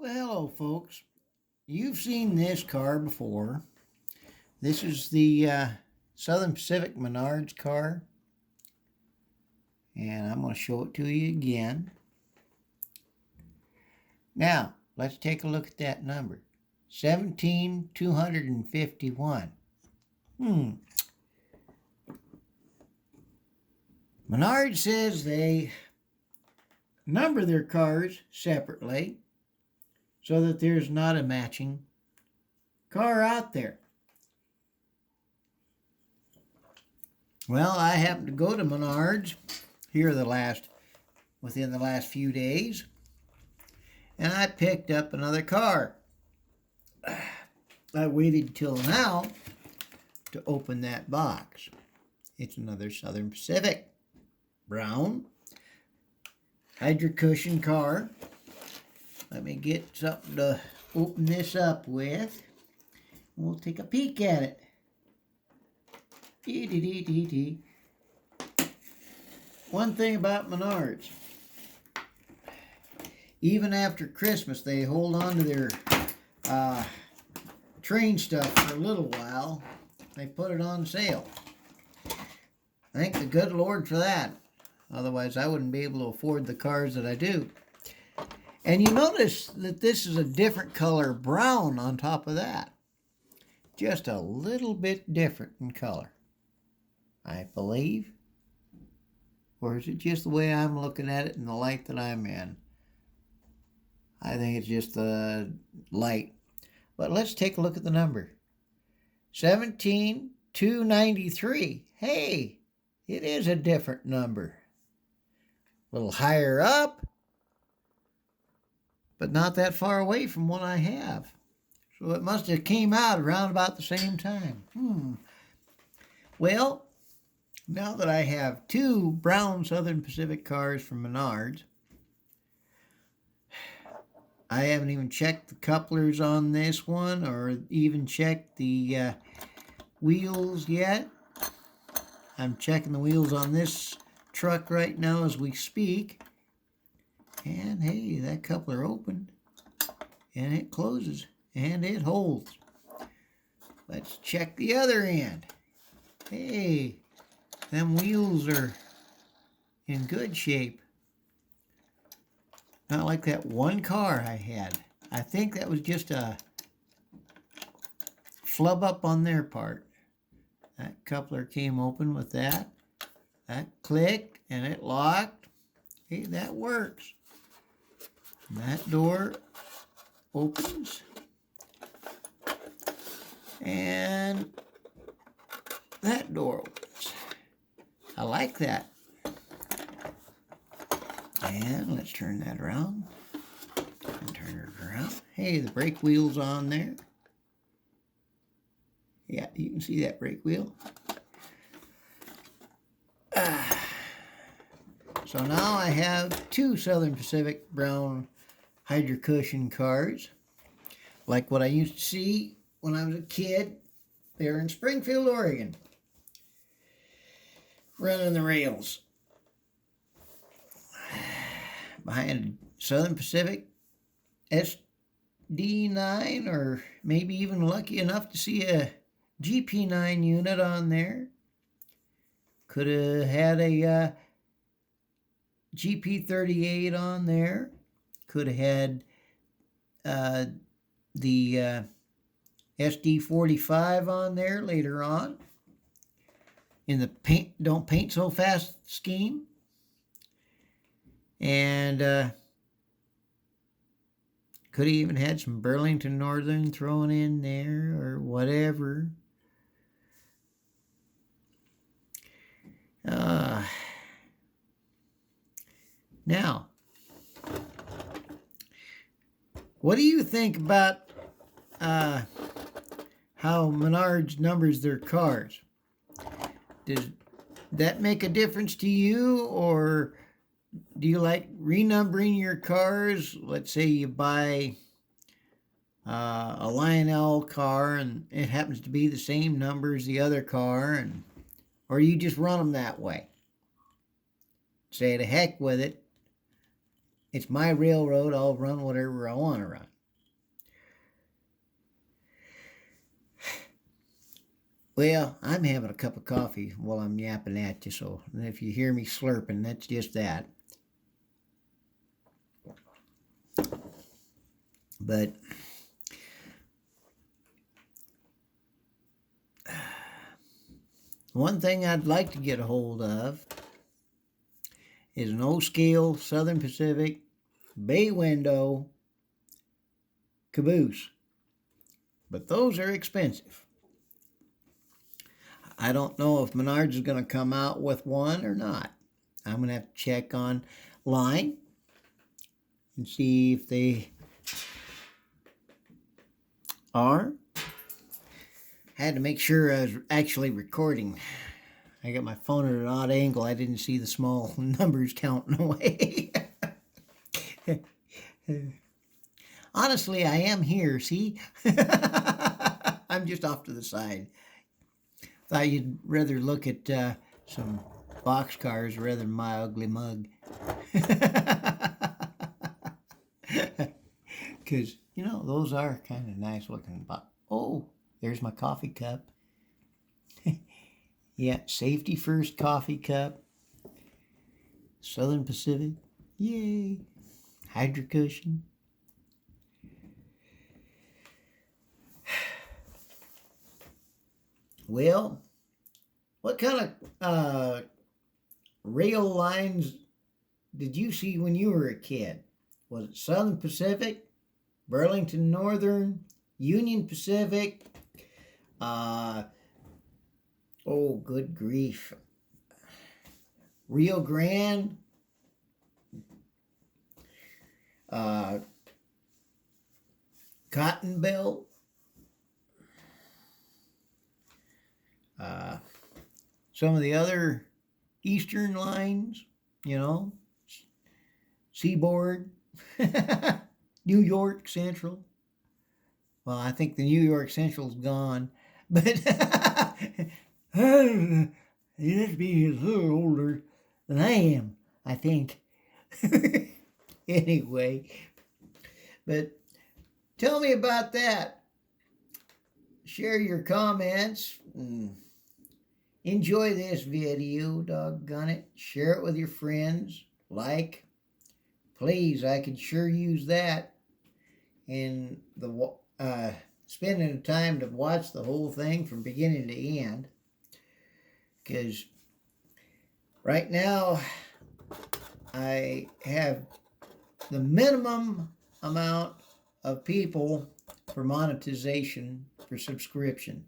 Well, hello, folks. You've seen this car before. This is the Southern Pacific Menards car, and I'm going to show it to you again. Now, let's take a look at that number. 17,251. Menards says they number their cars separately so that there's not a matching car out there. Well, I happened to go to Menards here within the last few days, and I picked up another car. I waited till now to open that box. It's another Southern Pacific brown hydro cushion car. Let me get something to open this up with. We'll take a peek at it. One thing about Menards, even after Christmas, they hold on to their train stuff for a little while. They put it on sale. Thank the good Lord for that. Otherwise, I wouldn't be able to afford the cars that I do. And you notice that this is a different color brown on top of that. Just a little bit different in color, I believe. Or is it just the way I'm looking at it in the light that I'm in? I think it's just the light. But let's take a look at the number. 17,293. Hey, it is a different number. A little higher up, but not that far away from what I have. So it must have came out around about the same time. Well, now that I have two brown Southern Pacific cars from Menards, I haven't even checked the couplers on this one or even checked the wheels yet. I'm checking the wheels on this truck right now as we speak. And hey, that coupler opened, and it closes, and it holds. Let's check the other end. Hey, them wheels are in good shape. Not like that one car I had. I think that was just a flub up on their part. That coupler came open with that. That clicked, and it locked. Hey, that works. That door opens, and that door opens. I like that. And let's turn that around. And turn it around. Hey, the brake wheel's on there. Yeah, you can see that brake wheel. So now I have two Southern Pacific brown hydro cushion cars, like what I used to see when I was a kid there in Springfield, Oregon, running the rails behind a Southern Pacific SD9, or maybe even lucky enough to see a GP9 unit on there. Could have had a GP38 on there. Could have had the SD45 on there later on in the don't paint so fast scheme. And could have even had some Burlington Northern thrown in there or whatever. Now, what do you think about how Menards numbers their cars? Does that make a difference to you, or do you like renumbering your cars? Let's say you buy a Lionel car and it happens to be the same number as the other car, or you just run them that way. Say to heck with it. It's my railroad. I'll run whatever I want to run. Well, I'm having a cup of coffee while I'm yapping at you, so if you hear me slurping, that's just that. But one thing I'd like to get a hold of is an O-scale Southern Pacific bay window caboose. But those are expensive. I don't know if Menards is going to come out with one or not. I'm going to have to check online and see if they are. Had to make sure I was actually recording. I got my phone at an odd angle. I didn't see the small numbers counting away. Honestly, I am here, see? I'm just off to the side. Thought you'd rather look at some boxcars rather than my ugly mug. Because, you know, those are kind of nice looking. Oh, there's my coffee cup. Yeah, safety first coffee cup. Southern Pacific. Yay. Hydro cushion. Well, what kind of rail lines did you see when you were a kid? Was it Southern Pacific, Burlington Northern, Union Pacific? Oh, good grief. Rio Grande? Cotton Belt? Some of the other eastern lines, you know, Seaboard, New York Central. Well, I think the New York Central's gone, but you must be a little older than I am, I think. Anyway, but tell me about that. Share your comments. Enjoy this video, doggone it. Share it with your friends. Like. Please, I could sure use that. And spending the time to watch the whole thing from beginning to end. Because right now, I have the minimum amount of people for monetization for subscription.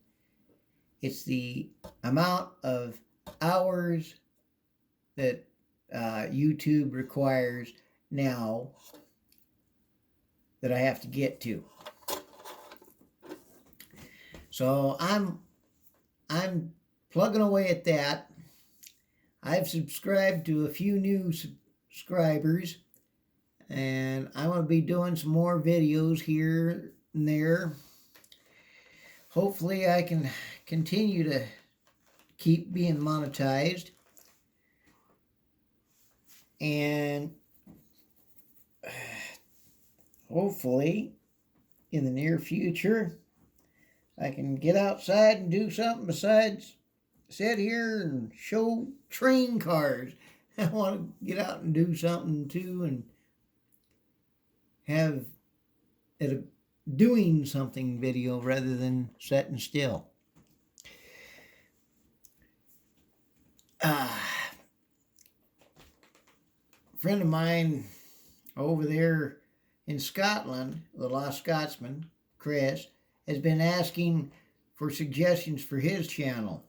It's the amount of hours that YouTube requires now that I have to get to. So I'm plugging away at that. I've subscribed to a few new subscribers, and I'm going to be doing some more videos here and there. Hopefully I can continue to keep being monetized. And hopefully in the near future I can get outside and do something besides sit here and show train cars. I want to get out and do something too and have a doing something video rather than sitting still. A friend of mine over there in Scotland, the Lost Scotsman, Chris, has been asking for suggestions for his channel.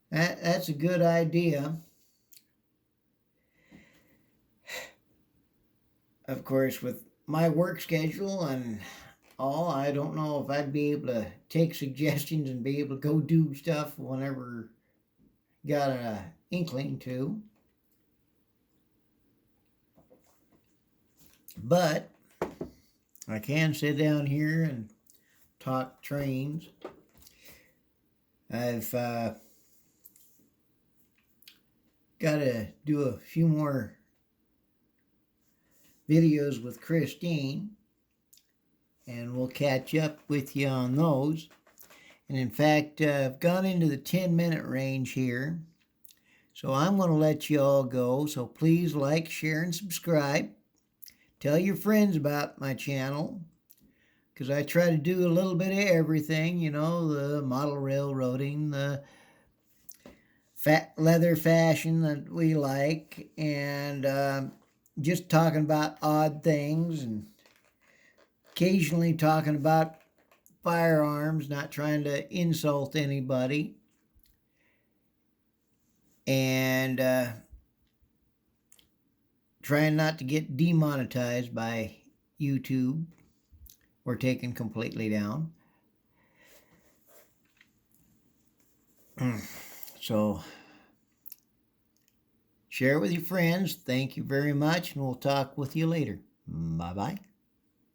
That's a good idea. Of course, with my work schedule and all, I don't know if I'd be able to take suggestions and be able to go do stuff whenever got an inkling to. But I can sit down here and talk trains. I've got to do a few more videos with Christine, and we'll catch up with you on those. And in fact, I've gone into the 10-minute range here. So I'm going to let you all go. So please like, share, and subscribe. Tell your friends about my channel, because I try to do a little bit of everything, you know, the model railroading, the leather fashion that we like, and just talking about odd things, and occasionally talking about firearms, not trying to insult anybody, and trying not to get demonetized by YouTube or taken completely down. So share it with your friends. Thank you very much, and we'll talk with you later. Bye-bye.